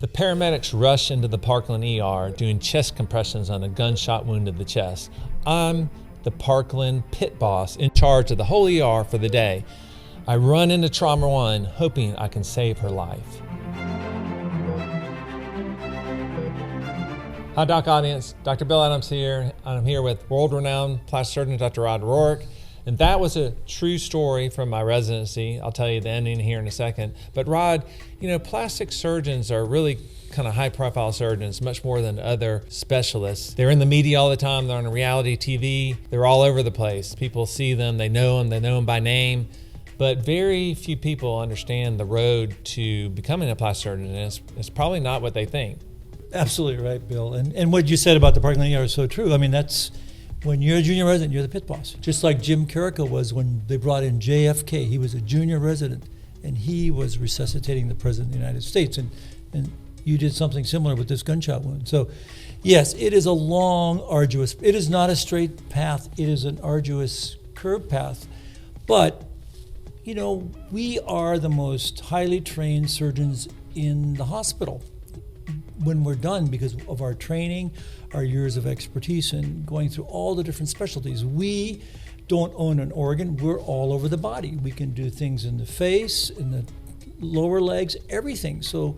The paramedics rush into the Parkland ER doing chest compressions on a gunshot wound to the chest. I'm the Parkland pit boss in charge of the whole ER for the day. I run into Trauma 1 hoping I can save her life. Hi Doc audience, Dr. Bill Adams here. I'm here with world-renowned plastic surgeon Dr. Rohrich. And that was a true story from my residency. I'll tell you the ending here in a second. But Rod, plastic surgeons are really kind of high-profile surgeons, much more than other specialists. They're in the media all the time. They're on reality TV. They're all over the place. People see them. They know them by name. But very few people understand the road to becoming a plastic surgeon. And it's probably not what they think. Absolutely right, Bill. And what you said about the Parkland ER is so true. I mean, that's when you're a junior resident, you're the pit boss. Just like Jim Carrico was when they brought in JFK. He was a junior resident, and he was resuscitating the President of the United States. And you did something similar with this gunshot wound. So, yes, it is a long, arduous, it is not a straight path. It is an arduous curved path. But, we are the most highly trained surgeons in the hospital when we're done because of our training, our years of expertise, and going through all the different specialties. We don't own an organ. We're all over the body. We can do things in the face, in the lower legs, everything. So,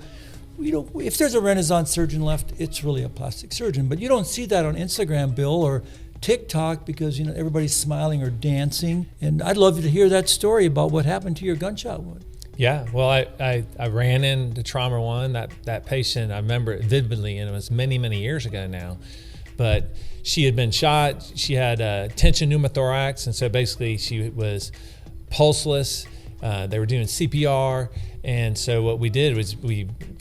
if there's a Renaissance surgeon left, it's really a plastic surgeon. But you don't see that on Instagram, Bill, or TikTok because, everybody's smiling or dancing. And I'd love to hear that story about what happened to your gunshot wound. Yeah, well, I ran into Trauma 1, that patient, I remember it vividly, and it was many, many years ago now. But she had been shot, she had tension pneumothorax, and so basically she was pulseless. They were doing CPR, and so what we did was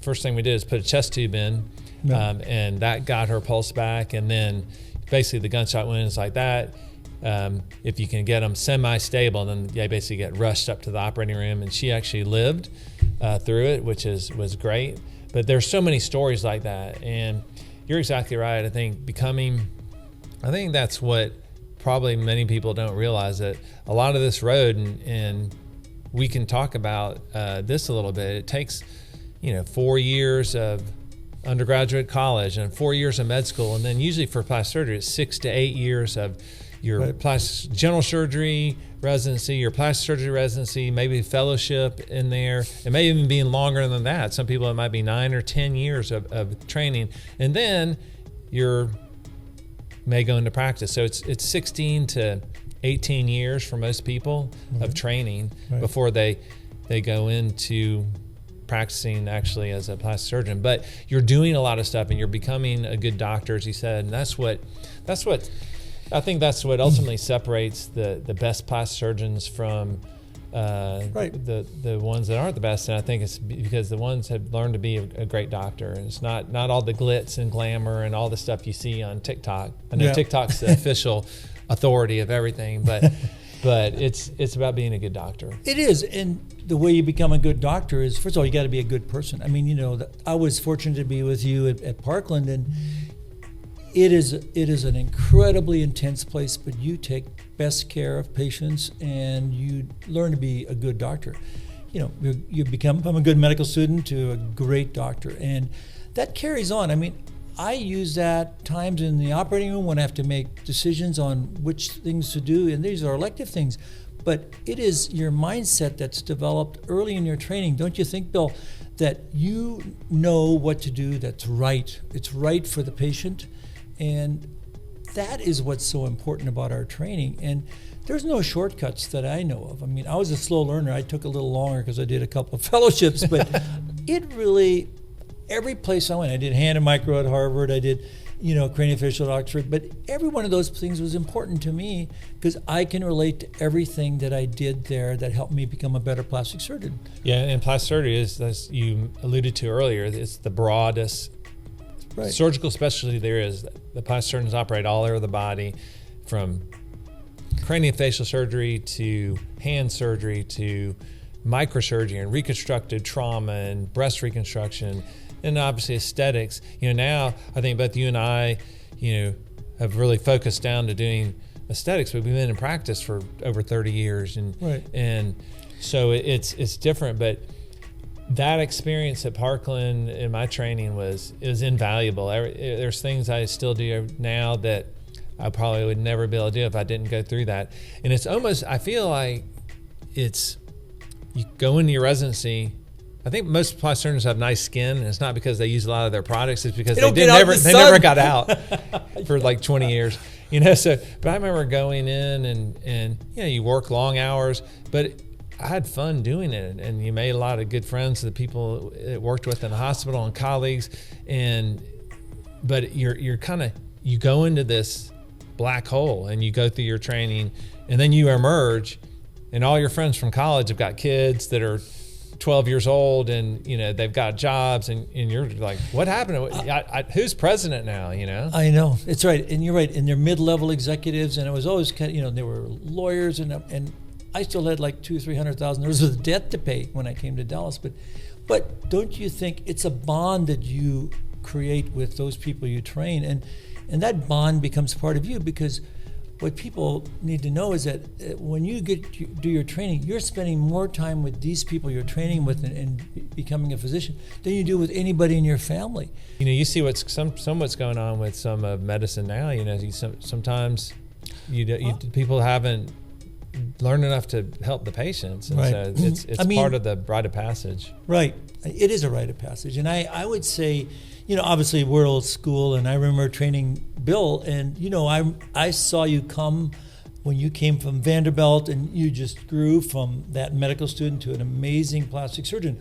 first thing we did is put a chest tube in, and that got her pulse back, and then basically the gunshot wounds like that. If you can get them semi-stable, then they basically get rushed up to the operating room, and she actually lived through it, which was great. But there's so many stories like that, and you're exactly right. I think that's what probably many people don't realize, that a lot of this road, and we can talk about this a little bit. It takes 4 years of undergraduate college and 4 years of med school, and then usually for plastic surgery it's 6 to 8 years of your plastic general surgery residency, your plastic surgery residency, maybe fellowship in there. It may even be longer than that. Some people, it might be 9 or 10 years of training. And then you may go into practice. So it's 16 to 18 years for most people of training before they go into practicing actually as a plastic surgeon. But you're doing a lot of stuff and you're becoming a good doctor, as you said. And that's what I think that's what ultimately separates the best plastic surgeons from the ones that aren't the best. And I think it's because the ones have learned to be a great doctor. And it's not all the glitz and glamour and all the stuff you see on TikTok. I know TikTok's the official authority of everything, but it's about being a good doctor. It is. And the way you become a good doctor is, first of all, you got to be a good person. I mean, I was fortunate to be with you at Parkland, and it is an incredibly intense place, but you take best care of patients and you learn to be a good doctor. You become from a good medical student to a great doctor, and that carries on. I mean, I use that times in the operating room when I have to make decisions on which things to do, and these are elective things. But it is your mindset that's developed early in your training, don't you think, Bill, that you know what to do that's right. It's right for the patient. And that is what's so important about our training. And there's no shortcuts that I know of. I mean, I was a slow learner. I took a little longer because I did a couple of fellowships, but it really, every place I went, I did hand and micro at Harvard, I did, craniofacial at Oxford, but every one of those things was important to me because I can relate to everything that I did there that helped me become a better plastic surgeon. Yeah, and plastic surgery is, as you alluded to earlier, it's the broadest surgical specialty there is. The plastic surgeons operate all over the body, from craniofacial surgery to hand surgery to microsurgery and reconstructive trauma and breast reconstruction, and obviously aesthetics. Now I think both you and I, have really focused down to doing aesthetics, but we've been in practice for over 30 years, and so it's different. But that experience at Parkland in my training was invaluable. There's things I still do now that I probably would never be able to do if I didn't go through that. And it's almost, I feel like you go into your residency. I think most plastic surgeons have nice skin, and it's not because they use a lot of their products. It's because they never got out for like 20 years. So, but I remember going in and you work long hours, but I had fun doing it, and you made a lot of good friends with the people that worked with in the hospital and colleagues. But you're kind of, you go into this black hole and you go through your training, and then you emerge, and all your friends from college have got kids that are 12 years old, and they've got jobs, and you're like, what happened? Who's president now? I know, it's right, and you're right. And they're mid-level executives, and it was always kind of, they were lawyers, and I still had like $200,000-300,000 of debt to pay when I came to Dallas. But don't you think it's a bond that you create with those people you train, and that bond becomes part of you? Because what people need to know is that when you do your training, you're spending more time with these people you're training with and becoming a physician than you do with anybody in your family. You see what's going on with some of medicine now. Sometimes people haven't learned enough to help the patients, and right. So it's part of the rite of passage. Right, it is a rite of passage, and I would say, obviously we're old school, and I remember training Bill, and I saw you come when you came from Vanderbilt, and you just grew from that medical student to an amazing plastic surgeon.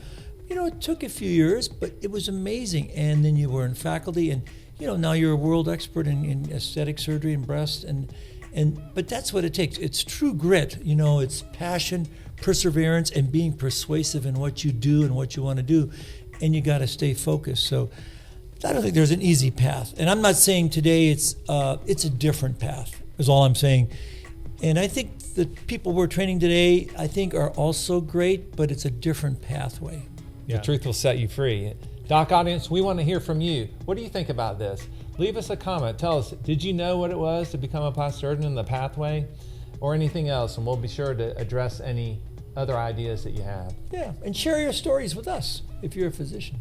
It took a few years, but it was amazing. And then you were in faculty, and now you're a world expert in aesthetic surgery and breast, but that's what it takes. It's true grit. It's passion, perseverance, and being persuasive in what you do and what you want to do, and you got to stay focused. So I don't think there's an easy path, and I'm not saying today it's a different path, is all I'm saying. And I think the people we're training today, I think, are also great, but it's a different pathway. Yeah. The truth will set you free. Doc audience, we want to hear from you. What do you think about this? Leave us a comment. Tell us, did you know what it was to become a plastic surgeon in the pathway, or anything else? And we'll be sure to address any other ideas that you have. Yeah, and share your stories with us if you're a physician.